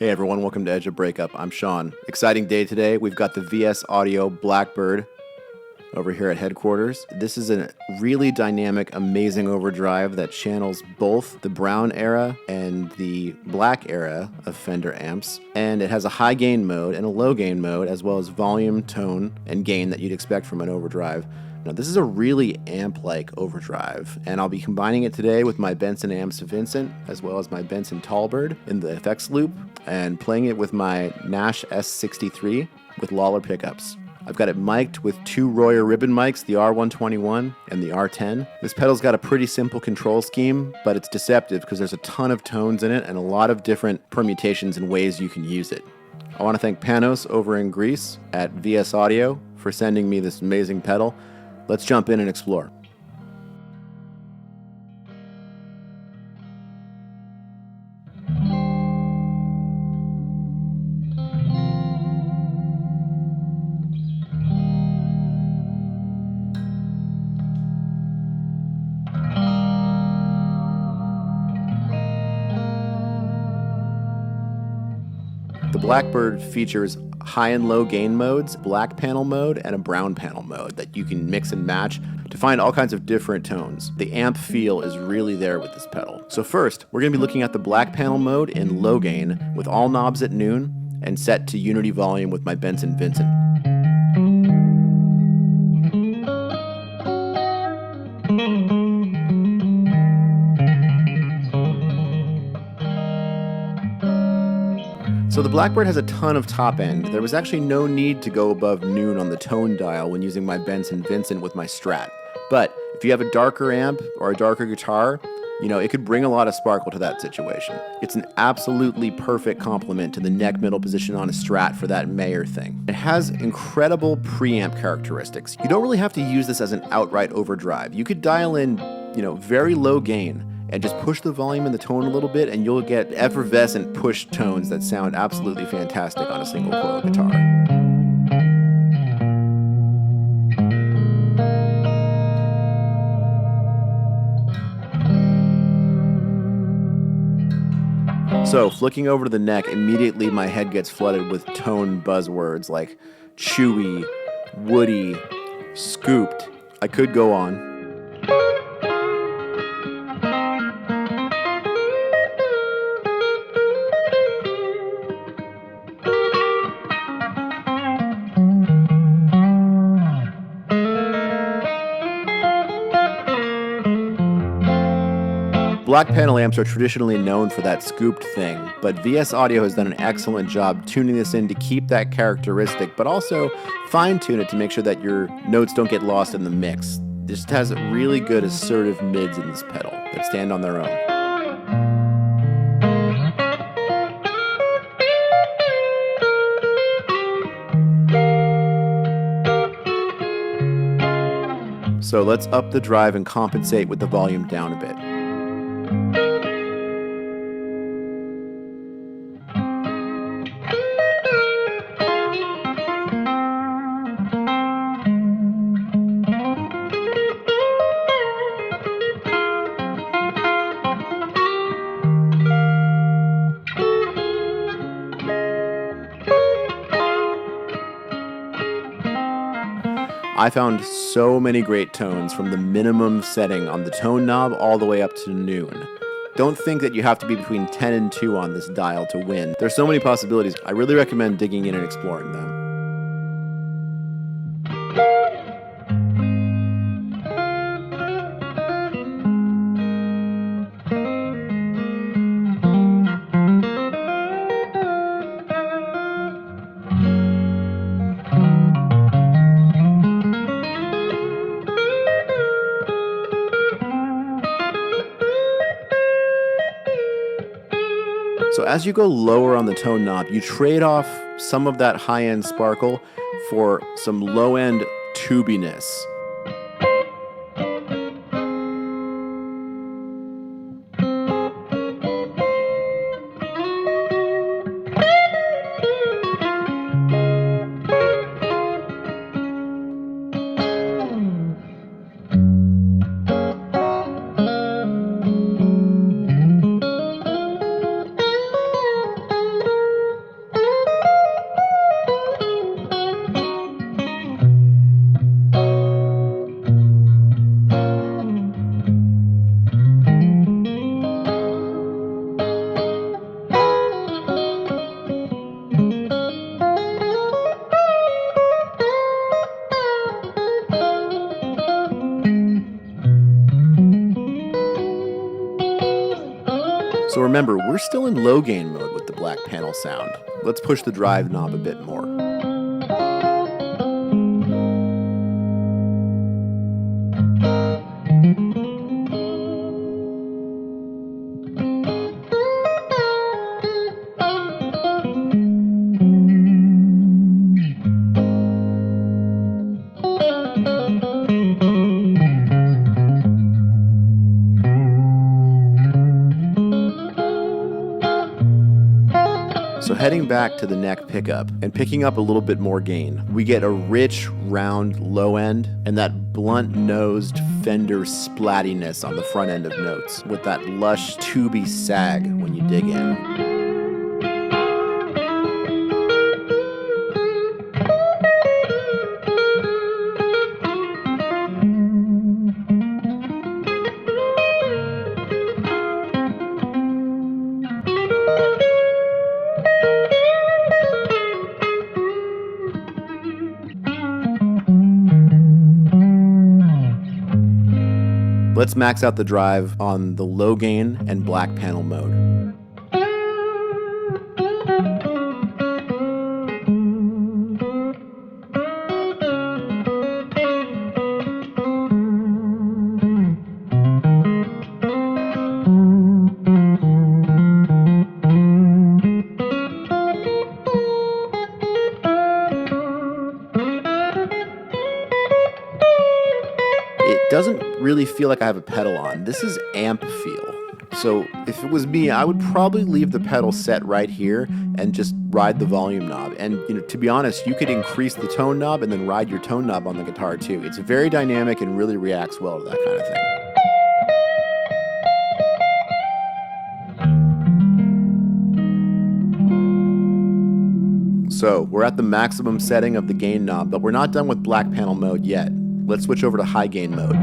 Hey everyone, welcome to Edge of Breakup. I'm Sean. Exciting day today. We've got the VS Audio Blackbird over here at headquarters. This is a really dynamic, amazing overdrive that channels both the brown era and the black era of Fender amps. And it has a high gain mode and a low gain mode, as well as volume, tone, and gain that you'd expect from an overdrive. Now, this is a really amp-like overdrive, and I'll be combining it today with my Benson Vincent, as well as my Benson Tall Bird in the effects loop, and playing it with my Nash S63 with Lollar Pickups. I've got it mic'd with two Royer ribbon mics, the R121 and the R10. This pedal's got a pretty simple control scheme, but it's deceptive because there's a ton of tones in it and a lot of different permutations and ways you can use it. I want to thank Panos over in Greece at VS Audio for sending me this amazing pedal. Let's jump in and explore. The Blackbird features high and low gain modes, black panel mode, and a brown panel mode that you can mix and match to find all kinds of different tones. The amp feel is really there with this pedal. So first, we're going to be looking at the black panel mode in low gain with all knobs at noon and set to unity volume with my Benson Vincent. So the Blackbird has a ton of top end. There was actually no need to go above noon on the tone dial when using my Benson Vincent with my Strat. But if you have a darker amp or a darker guitar, it could bring a lot of sparkle to that situation. It's an absolutely perfect complement to the neck middle position on a Strat for that Mayer thing. It has incredible preamp characteristics. You don't really have to use this as an outright overdrive. You could dial in, very low gain and just push the volume and the tone a little bit, and you'll get effervescent push tones that sound absolutely fantastic on a single coil guitar. So, flicking over to the neck, immediately my head gets flooded with tone buzzwords like chewy, woody, scooped. I could go on. Black panel amps are traditionally known for that scooped thing, but VS Audio has done an excellent job tuning this in to keep that characteristic, but also fine-tune it to make sure that your notes don't get lost in the mix. This just has really good assertive mids in this pedal that stand on their own. So let's up the drive and compensate with the volume down a bit. I found so many great tones from the minimum setting on the tone knob all the way up to noon. Don't think that you have to be between 10 and 2 on this dial to win. There's so many possibilities. I really recommend digging in and exploring them. So as you go lower on the tone knob, you trade off some of that high-end sparkle for some low-end tubiness. remember, we're still in low gain mode with the black panel sound. Let's push the drive knob a bit more. So heading back to the neck pickup and picking up a little bit more gain, we get a rich, round low end and that blunt-nosed Fender splattiness on the front end of notes with that lush, tubey sag when you dig in. Let's max out the drive on the low gain and black panel mode. It doesn't really feel like I have a pedal on. This is amp feel. So if it was me, I would probably leave the pedal set right here and just ride the volume knob. And to be honest, you could increase the tone knob and then ride your tone knob on the guitar too. It's very dynamic and really reacts well to that kind of thing. So we're at the maximum setting of the gain knob, but we're not done with black panel mode yet. Let's switch over to high gain mode.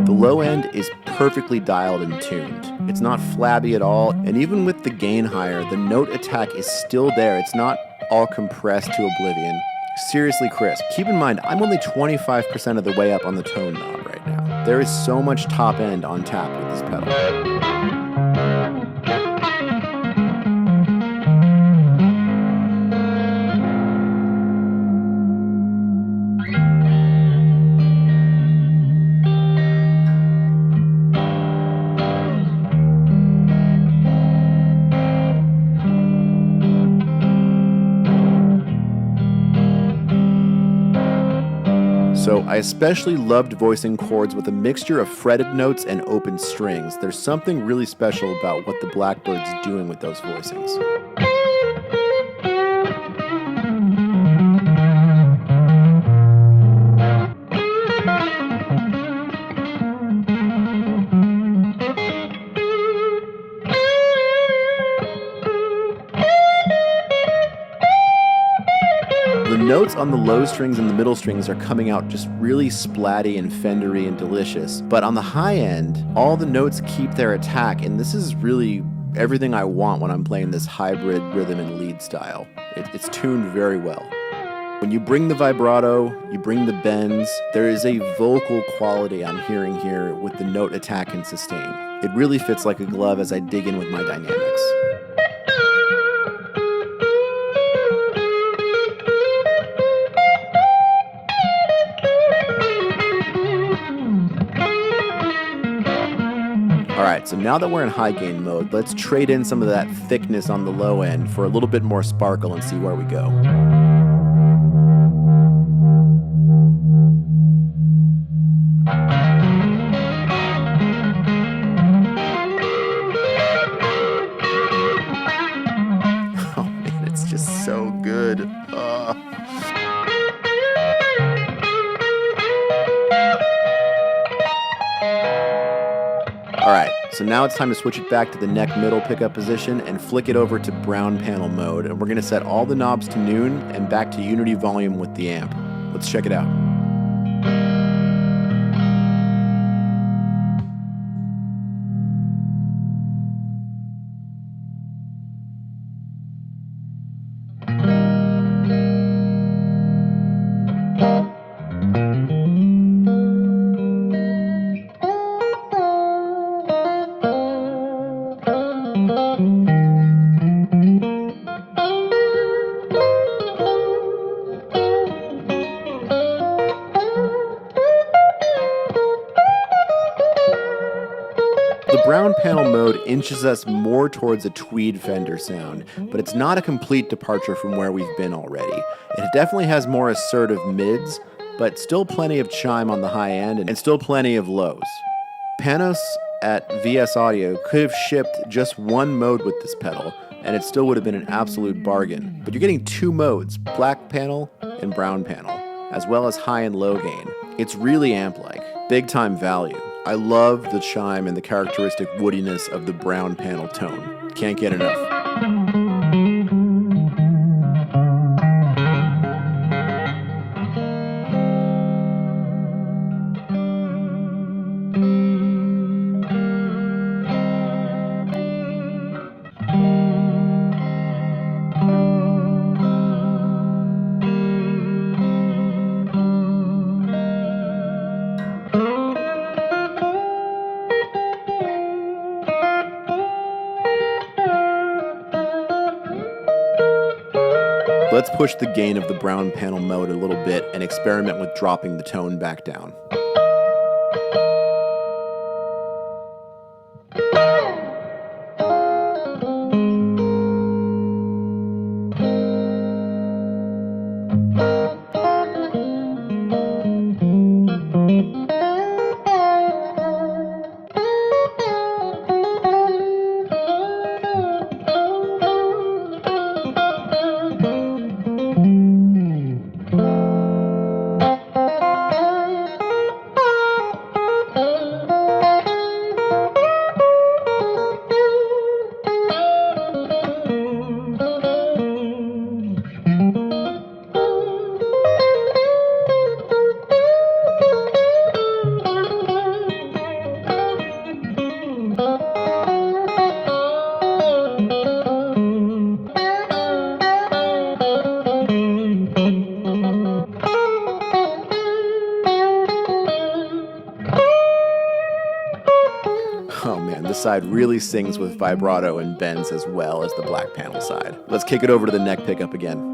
Low end is perfectly dialed and tuned. It's not flabby at all, and even with the gain higher, the note attack is still there. It's not all compressed to oblivion. Seriously crisp. Keep in mind, I'm only 25% of the way up on the tone knob right now. There is so much top end on tap with this pedal. So I especially loved voicing chords with a mixture of fretted notes and open strings. There's something really special about what the Blackbird's doing with those voicings. The notes on the low strings and the middle strings are coming out just really splatty and fendery and delicious. But on the high end, all the notes keep their attack, and this is really everything I want when I'm playing this hybrid rhythm and lead style. It's tuned very well. When you bring the vibrato, you bring the bends, there is a vocal quality I'm hearing here with the note attack and sustain. It really fits like a glove as I dig in with my dynamics. Alright, so now that we're in high gain mode, let's trade in some of that thickness on the low end for a little bit more sparkle and see where we go. Oh man, it's just so good. Alright, So now it's time to switch it back to the neck middle pickup position and flick it over to brown panel mode. And we're going to set all the knobs to noon and back to unity volume with the amp. Let's check it out. The brown panel mode inches us more towards a tweed Fender sound, but it's not a complete departure from where we've been already. It definitely has more assertive mids, but still plenty of chime on the high end and still plenty of lows. Panos at VS Audio could have shipped just one mode with this pedal, and it still would have been an absolute bargain. But you're getting two modes, black panel and brown panel, as well as high and low gain. It's really amp-like, big time value. I love the chime and the characteristic woodiness of the brown panel tone. Can't get enough. Let's push the gain of the brown panel mode a little bit and experiment with dropping the tone back down. Oh man, this side really sings with vibrato and bends as well as the black panel side. Let's kick it over to the neck pickup again.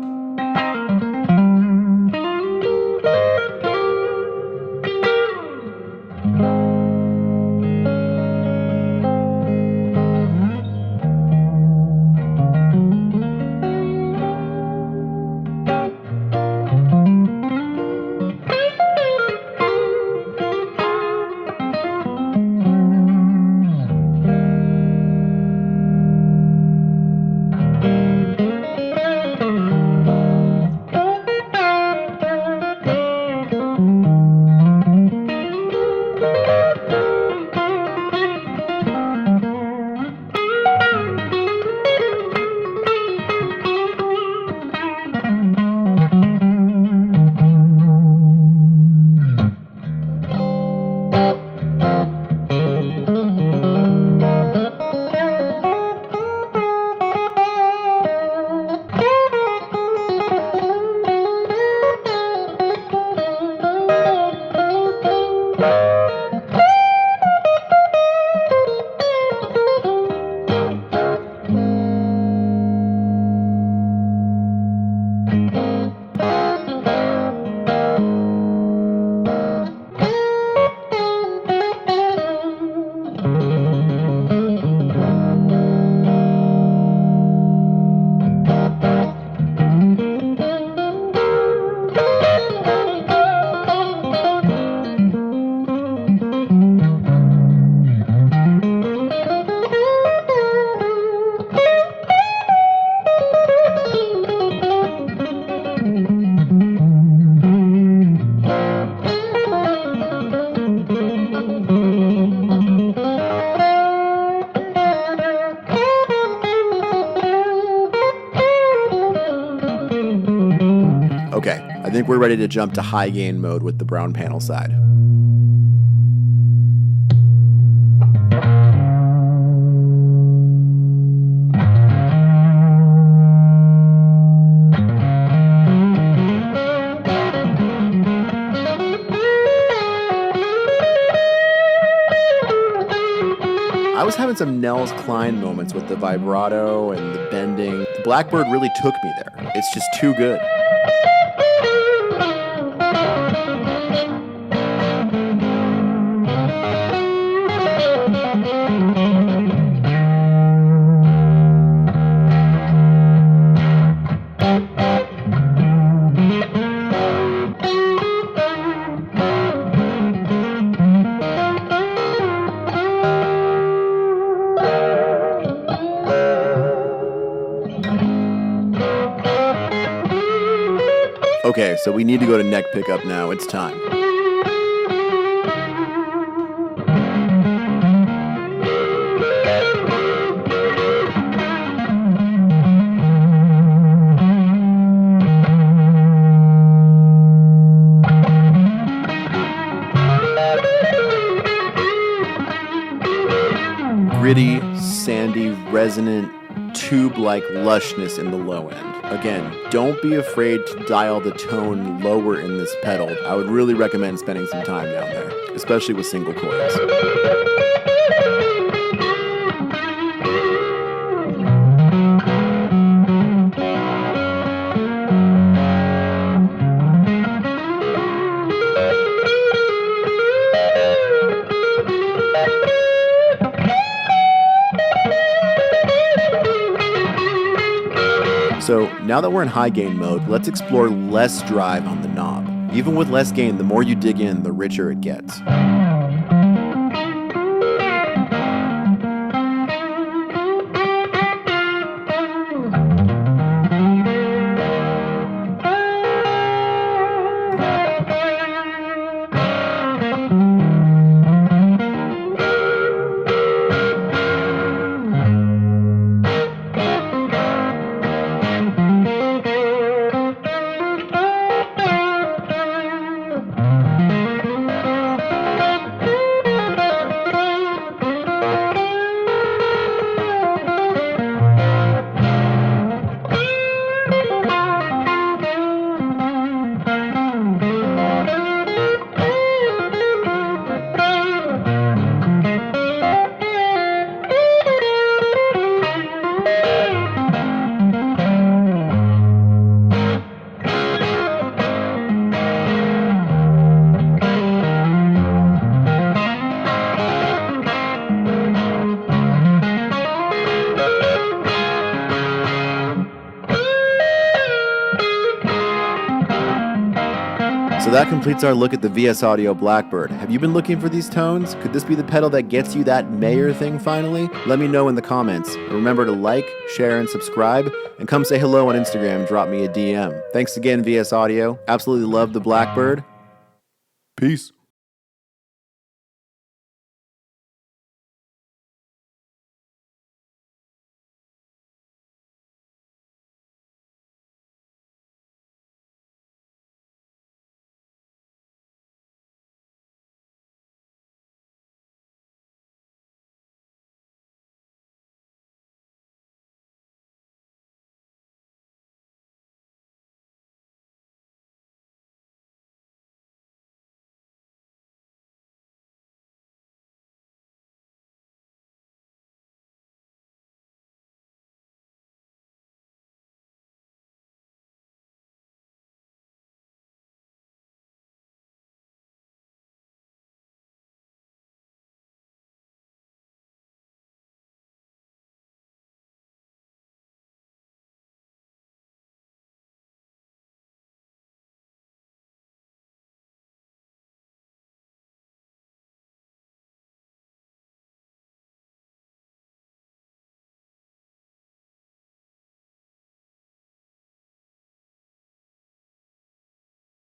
Okay, I think we're ready to jump to high gain mode with the brown panel side. I was having some Nels Cline moments with the vibrato and the bending. The Blackbird really took me there. It's just too good. Okay, so we need to go to neck pickup now. It's time. Gritty, sandy, resonant, tube-like lushness in the low end. Again, don't be afraid to dial the tone lower in this pedal. I would really recommend spending some time down there, especially with single coils. So now that we're in high gain mode, let's explore less drive on the knob. Even with less gain, the more you dig in, the richer it gets. So that completes our look at the VS Audio Blackbird. Have you been looking for these tones? Could this be the pedal that gets you that mayor thing finally? Let me know in the comments. And remember to like, share, and subscribe, and come say hello on Instagram and drop me a DM. Thanks again, VS Audio. Absolutely love the Blackbird. Peace.